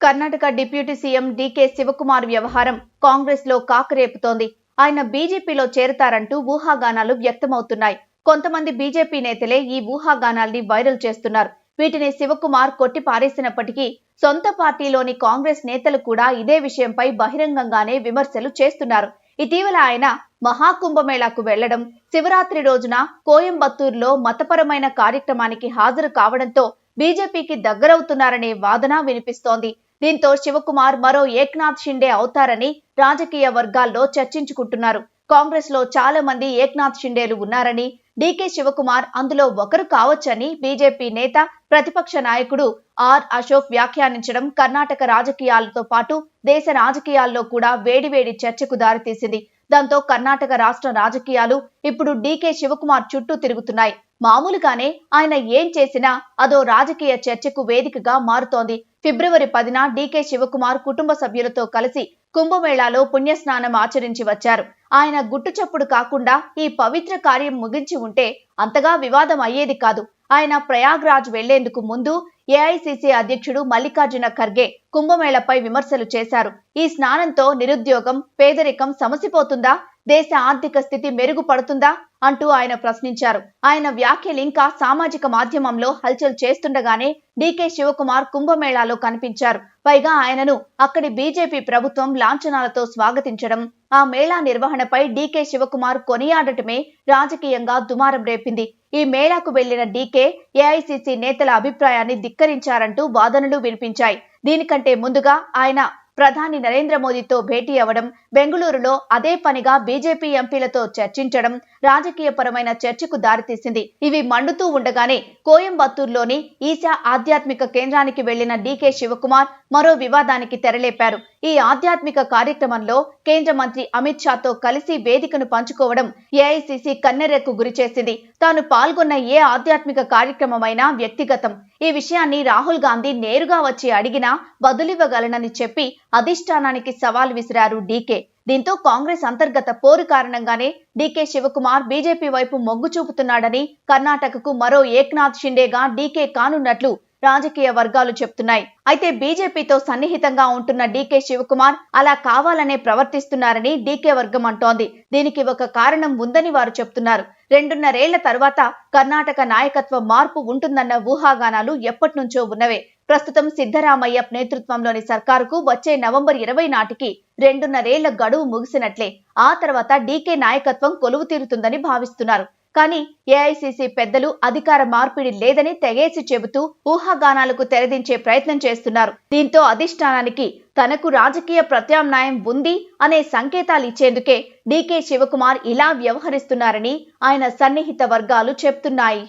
Karnataka deputy CM DK Shivakumar వ్యవహారం కాంగ్రెస్ లో కాకరేపుతోంది. ఆయన బీజేపీలో చేరతారంటూ ఊహాగానాలు వ్యక్తమవుతున్నాయి. కొంతమంది బీజేపీ నేతలే ఈ ఊహాగానాల్ని వైరల్ చేస్తున్నారు. వీటిని శివకుమార్ కొట్టిపారేసినప్పటికీ సొంత పార్టీలోని కాంగ్రెస్ నేతలు కూడా ఇదే విషయంపై బహిరంగంగానే విమర్శలు చేస్తున్నారు. ఇటీవల ఆయన మహాకుంభమేళాకు వెళ్లడం, శివరాత్రి రోజున కోయంబత్తూరులో మతపరమైన కార్యక్రమానికి హాజరు కావడంతో బీజేపీకి దగ్గరవుతున్నారనే వాదన వినిపిస్తోంది. దీంతో శివకుమార్ మరో ఏక్నాథ్ షిండే అవుతారని రాజకీయ వర్గాల్లో చర్చించుకుంటున్నారు. కాంగ్రెస్ లో చాలా మంది ఏక్నాథ్ షిండేలు ఉన్నారని, డీకే శివకుమార్ అందులో ఒకరు కావచ్చని బీజేపీ నేత, ప్రతిపక్ష నాయకుడు ఆర్ అశోక్ వ్యాఖ్యానించడం కర్ణాటక రాజకీయాలతో పాటు దేశ రాజకీయాల్లో కూడా వేడివేడి చర్చకు దారితీసింది. దాంతో కర్ణాటక రాష్ట్ర రాజకీయాలు ఇప్పుడు డీకే శివకుమార్ చుట్టూ తిరుగుతున్నాయి. మామూలుగానే ఆయన ఏం చేసినా అదో రాజకీయ చర్చకు వేదికగా మారుతోంది. ఫిబ్రవరి 10న డీకే శివకుమార్ కుటుంబ సభ్యులతో కలిసి కుంభమేళాలో పుణ్యస్నానం ఆచరించి వచ్చారు. ఆయన గుట్టుచప్పుడు కాకుండా ఈ పవిత్ర కార్యం ముగించి ఉంటే అంతగా వివాదం అయ్యేది కాదు. ఆయన ప్రయాగ్రాజ్ వెళ్లేందుకు ముందు ఏఐసీసీ అధ్యక్షుడు మల్లికార్జున ఖర్గే కుంభమేళపై విమర్శలు చేశారు. ఈ స్నానంతో నిరుద్యోగం, పేదరికం సమసిపోతుందా, దేశ ఆర్థిక స్థితి మెరుగుపడుతుందా అంటూ ఆయన ప్రశ్నించారు. ఆయన వ్యాఖ్యలు ఇంకా సామాజిక మాధ్యమంలో హల్చల్ చేస్తుండగానే డీకే శివకుమార్ కుంభమేళాలో కనిపించారు. పైగా ఆయనను అక్కడి బీజేపీ ప్రభుత్వం లాంఛనాలతో స్వాగతించడం, ఆ మేళా నిర్వహణపై డీకే శివకుమార్ కొనియాడటమే రాజకీయంగా దుమారం రేపింది. ఈ మేళాకు వెళ్లిన డీకే ఏఐసీసీ నేతల అభిప్రాయాన్ని ధిక్కరించారంటూ వాదనలు వినిపించాయి. దీనికంటే ముందుగా ఆయన ప్రధాని నరేంద్ర మోదీతో భేటీ అవ్వడం, బెంగళూరులో అదే పనిగా బీజేపీ ఎంపీలతో చర్చించడం రాజకీయపరమైన చర్చకు దారితీసింది. ఇవి మండుతూ ఉండగానే కోయంబత్తూరులోని ఈశా ఆధ్యాత్మిక కేంద్రానికి వెళ్లిన డీకే శివకుమార్ మరో వివాదానికి తెరలేపారు. ఈ ఆధ్యాత్మిక కార్యక్రమంలో కేంద్ర మంత్రి అమిత్ షాతో కలిసి వేదికను పంచుకోవడం ఏఐసీసీ కన్నెర్రకు గురిచేసింది. తాను పాల్గొన్న ఏ ఆధ్యాత్మిక కార్యక్రమమైనా వ్యక్తిగతం. ఈ విషయాన్ని రాహుల్ గాంధీ నేరుగా వచ్చి అడిగినా బదులివ్వగలనని చెప్పి అధిష్టానానికి సవాల్ విసిరారు డీకే. దీంతో కాంగ్రెస్ అంతర్గత పోరు కారణంగానే డీకే శివకుమార్ బీజేపీ వైపు మొగ్గు చూపుతున్నాడని, కర్ణాటకకు మరో ఏక్నాథ్ షిండేగా డీకే కానున్నట్లు రాజకీయ వర్గాలు చెప్తున్నాయి. అయితే బీజేపీతో సన్నిహితంగా ఉంటున్న డీకే శివకుమార్ అలా కావాలనే ప్రవర్తిస్తున్నారని డీకే వర్గం అంటోంది. దీనికి ఒక కారణం ఉందని వారు చెప్తున్నారు. 2.5 తర్వాత కర్ణాటక నాయకత్వ మార్పు ఉంటుందన్న ఊహాగానాలు ఎప్పటినుంచో ఉన్నవే. ప్రస్తుతం సిద్ధరామయ్య నేతృత్వంలోని సర్కారుకు వచ్చే నవంబర్ 20 నాటికి 2.5 గడువు ముగిసినట్లే. ఆ తర్వాత డీకే నాయకత్వం కొలువు తీరుతుందని భావిస్తున్నారు. కానీ ఏఐసీసీ పెద్దలు అధికార మార్పిడి లేదని తెగేసి చెబుతూ ఊహాగానాలకు తెరదించే ప్రయత్నం చేస్తున్నారు. దీంతో అధిష్టానానికి తనకు రాజకీయ ప్రత్యామ్నాయం ఉంది అనే సంకేతాలు ఇచ్చేందుకే డీకే శివకుమార్ ఇలా వ్యవహరిస్తున్నారని ఆయన సన్నిహిత వర్గాలు చెప్తున్నాయి.